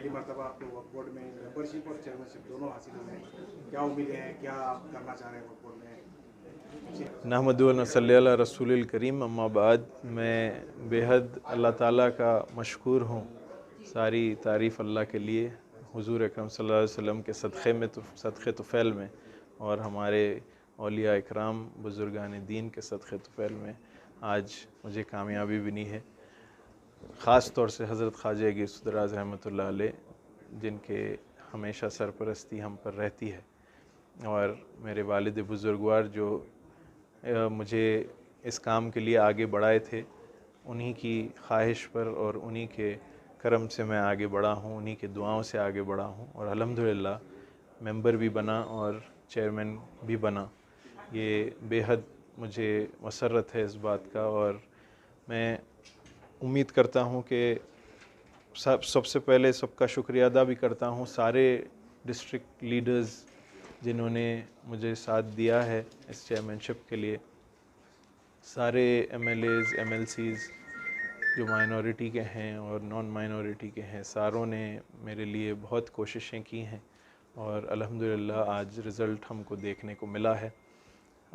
पहली मरतबा आपको वक्फ बोर्ड में मेंबरशिप और चेयरमैनशिप दोनों हासिल हुए हैं, क्या उम्मीदें हैं, क्या आप करना चाह रहे हैं वक्फ बोर्ड में? नहमदु व नसल्ली अला रसूलिल करीम, अम्मा बाद। मैं बेहद अल्लाह ताला का मशकूर हूँ। सारी तारीफ़ अल्लाह के लिए, हुज़ूर अकरम सल्लल्लाहु अलैहि वसल्लम के सदक़े में, सदक़े तुफ़ैल में, और हमारे औलिया इकराम बुज़ुर्गान दीन के सदक़े तुफ़ैल में आज मुझे कामयाबी मिली है। ख़ास तौर से हज़रत ख्वाजा गौसुद्दराज़ रहमतुल्लाह अलैह, जिनके हमेशा सरपरस्ती हम पर रहती है, और मेरे वालिद बुज़ुर्गवार जो मुझे इस काम के लिए आगे बढ़ाए थे, उन्हीं की ख्वाहिश पर और उन्हीं के करम से मैं आगे बढ़ा हूँ, उन्हीं के दुआओं से आगे बढ़ा हूँ, और अल्हम्दुलिल्लाह मेंबर भी बना और चेयरमैन भी बना। ये बेहद मुझे मसर्रत है इस बात का, और मैं उम्मीद करता हूँ कि सबसे पहले सबका शुक्रिया अदा भी करता हूँ सारे डिस्ट्रिक्ट लीडर्स जिन्होंने मुझे साथ दिया है इस चेयरमैनशिप के लिए। सारे MLAs MLCs जो माइनॉरिटी के हैं और नॉन माइनॉरिटी के हैं, सारों ने मेरे लिए बहुत कोशिशें की हैं, और अल्हम्दुलिल्लाह आज रिज़ल्ट हमको देखने को मिला है।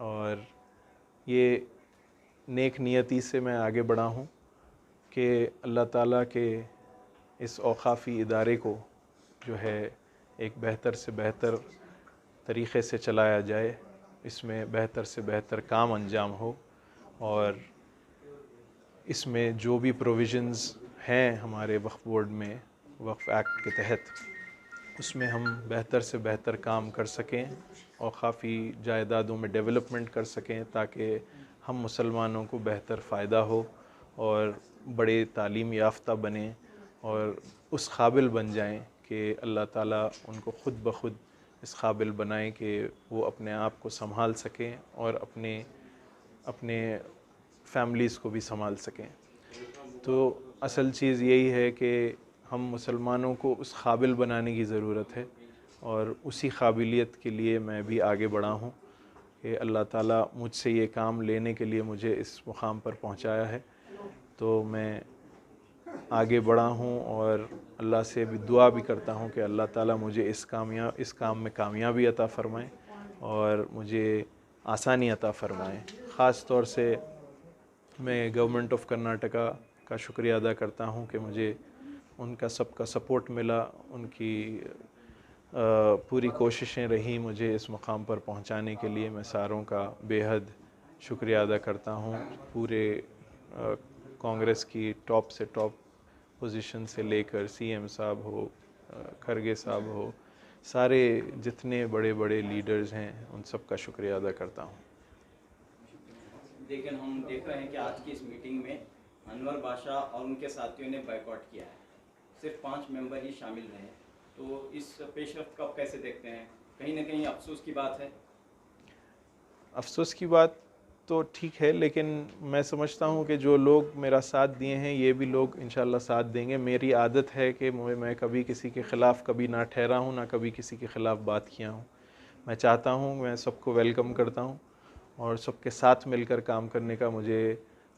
और ये नेक नियति से मैं आगे बढ़ा हूँ कि अल्लाह ताला के इस औक़ाफ़ी इदारे को जो है एक बेहतर से बेहतर तरीक़े से चलाया जाए, इसमें बेहतर से बेहतर काम अंजाम हो, और इसमें जो भी प्रोविज़न्स हैं हमारे वक्फ बोर्ड में वक्फ एक्ट के तहत, उसमें हम बेहतर से बेहतर काम कर सकें और काफ़ी जायदादों में डेवलपमेंट कर सकें, ताकि हम मुसलमानों को बेहतर फ़ायदा हो और बड़े तालीम याफ्ता बने और उस काबिल बन जाएं कि अल्लाह ताला उनको ख़ुद ब खुद इस काबिल बनाए कि वो अपने आप को संभाल सकें और अपने फैमिलीज़ को भी संभाल सकें। तो असल चीज़ यही है कि हम मुसलमानों को उस काबिल बनाने की ज़रूरत है, और उसी काबिलियत के लिए मैं भी आगे बढ़ा हूँ कि अल्लाह ताला मुझसे ये काम लेने के लिए मुझे इस मुकाम पर पहुँचाया है। तो मैं आगे बढ़ा हूँ और अल्लाह से भी दुआ भी करता हूँ कि अल्लाह ताला मुझे इस काम में कामयाबी अता फ़रमाए और मुझे आसानी अता फ़रमाए। ख़ास तौर से मैं गवर्नमेंट ऑफ कर्नाटका का शुक्रिया अदा करता हूँ कि मुझे उनका सबका सपोर्ट मिला, उनकी पूरी कोशिशें रहीं मुझे इस मुकाम पर पहुँचाने के लिए। मैं सारों का बेहद शुक्रिया अदा करता हूँ। पूरे कांग्रेस की टॉप से टॉप पोजीशन से लेकर CM साहब हो, खरगे साहब हो, सारे जितने बड़े बड़े लीडर्स हैं उन सब का शुक्रिया अदा करता हूँ। लेकिन हम देख रहे हैं कि आज की इस मीटिंग में अनवर बादशाह और उनके साथियों ने बायकॉट किया है, सिर्फ 5 मेंबर ही शामिल रहे। तो इस पेशरफ्त को आप कैसे देखते हैं? कहीं ना कहीं अफसोस की बात है। अफसोस की बात तो ठीक है, लेकिन मैं समझता हूँ कि जो लोग मेरा साथ दिए हैं ये भी लोग इंशाल्लाह साथ देंगे। मेरी आदत है कि मैं कभी किसी के ख़िलाफ़ कभी ना ठहरा हूँ, ना कभी किसी के ख़िलाफ़ बात किया हूँ। मैं चाहता हूँ, मैं सबको वेलकम करता हूँ और सबके साथ मिलकर काम करने का मुझे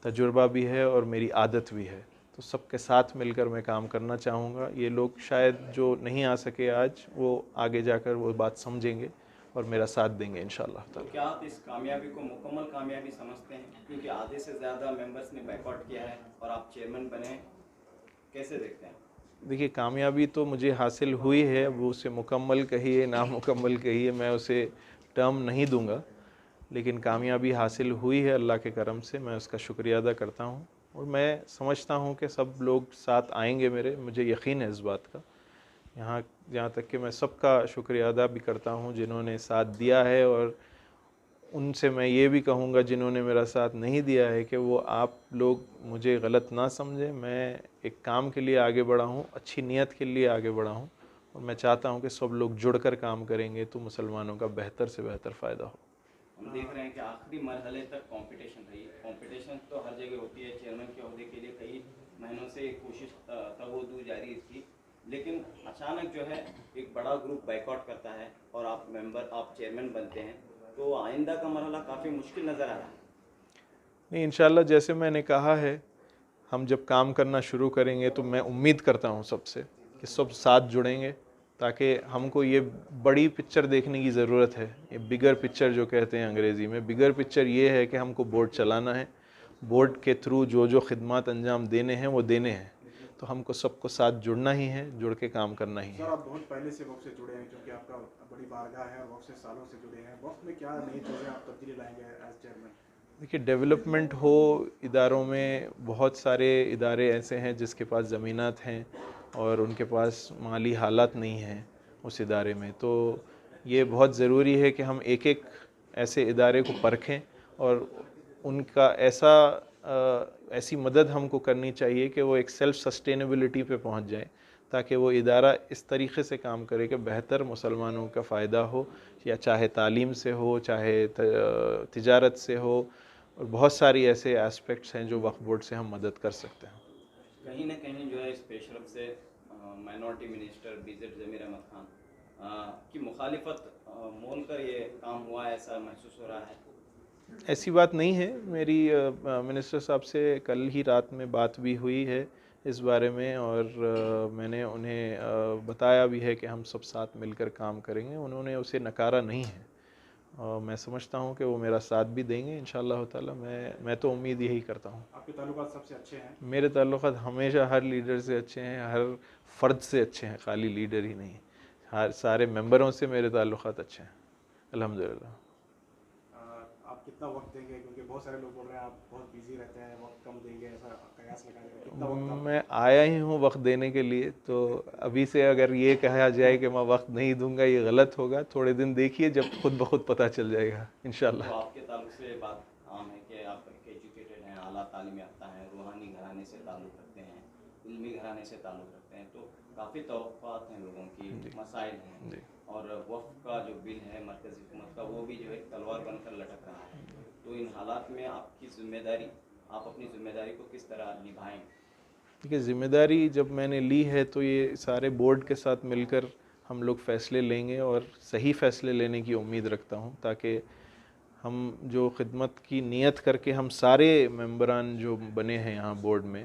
तजुर्बा भी है और मेरी आदत भी है। तो सबके साथ मिलकर मैं काम करना चाहूँगा। ये लोग शायद जो नहीं आ सके आज, वो आगे जाकर वो बात समझेंगे और मेरा साथ देंगे इंशाल्लाह। तो क्या आप इस कामयाबी को मुकम्मल कामयाबी समझते हैं? क्योंकि आधे से ज़्यादा मेंबर्स ने बायकॉट किया है और आप चेयरमैन बने, कैसे देखते हैं? देखिए, कामयाबी तो मुझे हासिल हुई है, वो उसे मुकम्मल कहिए नामुकम्मल कहिए, मैं उसे टर्म नहीं दूंगा, लेकिन कामयाबी हासिल हुई है अल्लाह के करम से। मैं उसका शुक्रिया अदा करता हूँ और मैं समझता हूँ कि सब लोग साथ आएंगे मेरे, मुझे यकीन है इस बात का। यहाँ तक कि मैं सबका शुक्रिया अदा भी करता हूँ जिन्होंने साथ दिया है, और उनसे मैं ये भी कहूँगा जिन्होंने मेरा साथ नहीं दिया है कि वो आप लोग मुझे गलत ना समझें। मैं एक काम के लिए आगे बढ़ा हूँ, अच्छी नीयत के लिए आगे बढ़ा हूँ, और मैं चाहता हूँ कि सब लोग जुड़कर काम करेंगे तो मुसलमानों का बेहतर से बेहतर फ़ायदा हो। हम देख रहे हैं कि आखिरी मरहले तक कंपटीशन रही। कंपटीशन तो हर जगह होती है। चेयरमैन के ओहदे के लिए कई महीनों से कोशिश तगोदू जारी थी, लेकिन अचानक जो है एक बड़ा ग्रुप बायकॉट करता है और आप चेयरमैन बनते हैं, तो आइंदा का मरहला काफ़ी मुश्किल नज़र आ रहा है। नहीं, इंशाल्लाह जैसे मैंने कहा है, हम जब काम करना शुरू करेंगे तो मैं उम्मीद करता हूँ सबसे कि सब साथ जुड़ेंगे, ताकि हमको ये बड़ी पिक्चर देखने की ज़रूरत है। ये बिगर पिक्चर जो कहते हैं अंग्रेज़ी में, बिगर पिक्चर ये है कि हमको बोर्ड चलाना है, बोर्ड के थ्रू जो जो खिदमत अंजाम देने हैं वो देने हैं, तो हमको सबको साथ जुड़ना ही है, जुड़ के काम करना ही सर है। आप बहुत पहले से वक्त से जुड़े हैं, क्योंकि आपका बड़ी बारगाह है और वक्त से सालों से जुड़े हैं। वक्त में क्या नई चीज़ें आप तब्दीली लाएंगे एज चेयरमैन? देखिए, डेवलपमेंट हो इदारों में, बहुत सारे इदारे ऐसे हैं जिसके पास ज़मीनात हैं और उनके पास माली हालात नहीं हैं उस इदारे में, तो ये बहुत ज़रूरी है कि हम एक एक ऐसे इदारे को परखें और उनका ऐसी मदद हमको करनी चाहिए कि वो एक सेल्फ सस्टेनेबिलिटी पे पहुंच जाए, ताकि वो इदारा इस तरीके से काम करे कि बेहतर मुसलमानों का फ़ायदा हो, या चाहे तालीम से हो, चाहे तिजारत से हो, और बहुत सारी ऐसे एस्पेक्ट्स हैं जो वक्फ बोर्ड से हम मदद कर सकते हैं। कहीं ना कहीं जो है स्पेशल से माइनॉरिटी मिनिस्टर बीजेड ज़मीर अहमद खान की मुखालिफत मोल कर ये काम हुआ, ऐसा महसूस हो रहा है? ऐसी बात नहीं है। मेरी मिनिस्टर साहब से कल ही रात में बात भी हुई है इस बारे में, और मैंने उन्हें बताया भी है कि हम सब साथ मिलकर काम करेंगे। उन्होंने उसे नकारा नहीं है और मैं समझता हूँ कि वो मेरा साथ भी देंगे इंशाअल्लाह ताला। मैं तो उम्मीद यही करता हूँ। आपके ताल्लुकात सबसे अच्छे हैं? मेरे ताल्लुकात हमेशा हर लीडर से अच्छे हैं, हर फ़र्द से अच्छे हैं, खाली लीडर ही नहीं, हर सारे मेंबरों से मेरे ताल्लुकात अच्छे हैं अल्हम्दुलिल्लाह। आप कितना वक्त देंगे, क्योंकि बहुत सारे लोग बोल रहे हैं आप बहुत बिजी रहते हैं, वक्त कम देंगे, ऐसा कयास लगा रहे हैं, कितना वक्त आप? मैं आया ही हूँ वक्त देने के लिए, तो अभी से अगर ये कहा जाए कि मैं वक्त नहीं दूंगा ये गलत होगा। थोड़े दिन देखिए, जब खुद ब खुद पता चल जाएगा इंशाल्लाह। तो आपके ताल्लुक से बात आम है कि आप एजुकेटेड हैं, आला तालीम याफ्ता हैं, रूहानी घराने से ताल्लुक़ रखते हैं, इल्मी घराने से ताल्लुक़ रखते हैं, तो काफ़ी तवक्कुआत हैं लोगों की, मसाइल हैं, और वक्फ का जो बिल है मरकज़ी हुकूमत का, वो भी जो है तलवार बनकर लटक रहा है। तो इन हालात में आपकी ज़िम्मेदारी, आप अपनी ज़िम्मेदारी को किस तरह निभाएंगे? देखिए, ज़िम्मेदारी जब मैंने ली है तो ये सारे बोर्ड के साथ मिलकर हम लोग फ़ैसले लेंगे, और सही फ़ैसले लेने की उम्मीद रखता हूँ, ताकि हम जो खिदमत की नीयत करके हम सारे मेंबरान जो बने हैं यहाँ बोर्ड में,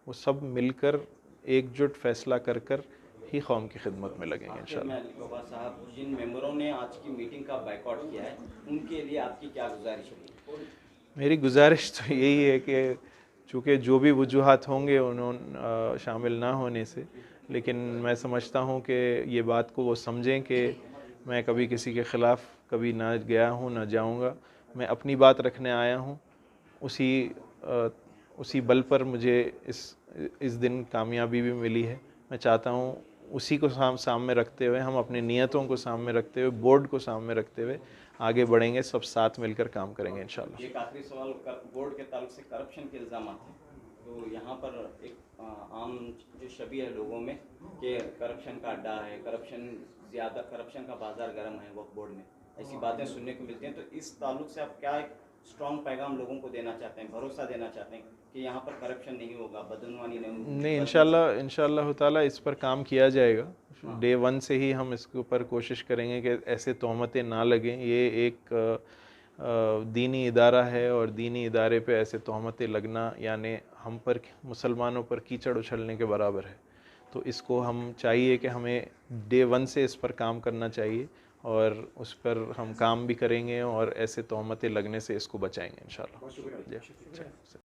वो सब मिलकर एकजुट फ़ैसला कर कर ही कौम की खिदमत में लगेंगे इंशाल्लाह। बाबा साहब, जिन मेंबरों ने आज की मीटिंग का बायकॉट किया है, उनके लिए आपकी क्या गुजारिश होगी? मेरी गुजारिश तो यही है कि चूँकि जो भी वजूहात होंगे उन्होंने शामिल ना होने से, लेकिन मैं समझता हूँ कि ये बात को वो समझें कि मैं कभी किसी के ख़िलाफ़ कभी ना गया हूँ, ना जाऊँगा। मैं अपनी बात रखने आया हूँ, उसी बल पर मुझे इस दिन कामयाबी भी मिली है। मैं चाहता हूँ उसी को सामने रखते हुए, हम अपनी नीयतों को सामने रखते हुए, बोर्ड को सामने रखते हुए आगे बढ़ेंगे, सब साथ मिलकर काम करेंगे इंशाल्लाह। एक आखिरी सवाल, बोर्ड के ताल्लुक से करप्शन के इल्ज़ाम हैं, तो यहाँ पर एक आम जो शबी है लोगों में कि करप्शन का अड्डा है, करप्शन का बाजार गर्म है वक्फ बोर्ड में, ऐसी बातें सुनने को मिलती हैं। तो इस ताल्लुक से आप क्या एक स्ट्रॉन्ग पैगाम लोगों को देना चाहते हैं, भरोसा देना चाहते हैं कि यहाँ पर करप्शन नहीं होगा, बदनवानी नहीं होगी? नहीं, इंशाल्लाह ताला इस पर काम किया जाएगा। डे 1 से ही हम इसके ऊपर कोशिश करेंगे कि ऐसे तोहमतें ना लगें। ये एक दीनी इदारा है और दीनी इदारे पे ऐसे तोहमतें लगना यानी हम पर, मुसलमानों पर कीचड़ उछलने के बराबर है। तो इसको हम चाहिए कि हमें डे 1 से इस पर काम करना चाहिए, और उस पर हम काम भी करेंगे और ऐसे तोहमतें लगने से इसको बचाएंगे इंशाल्लाह। बहुत शुक्रिया।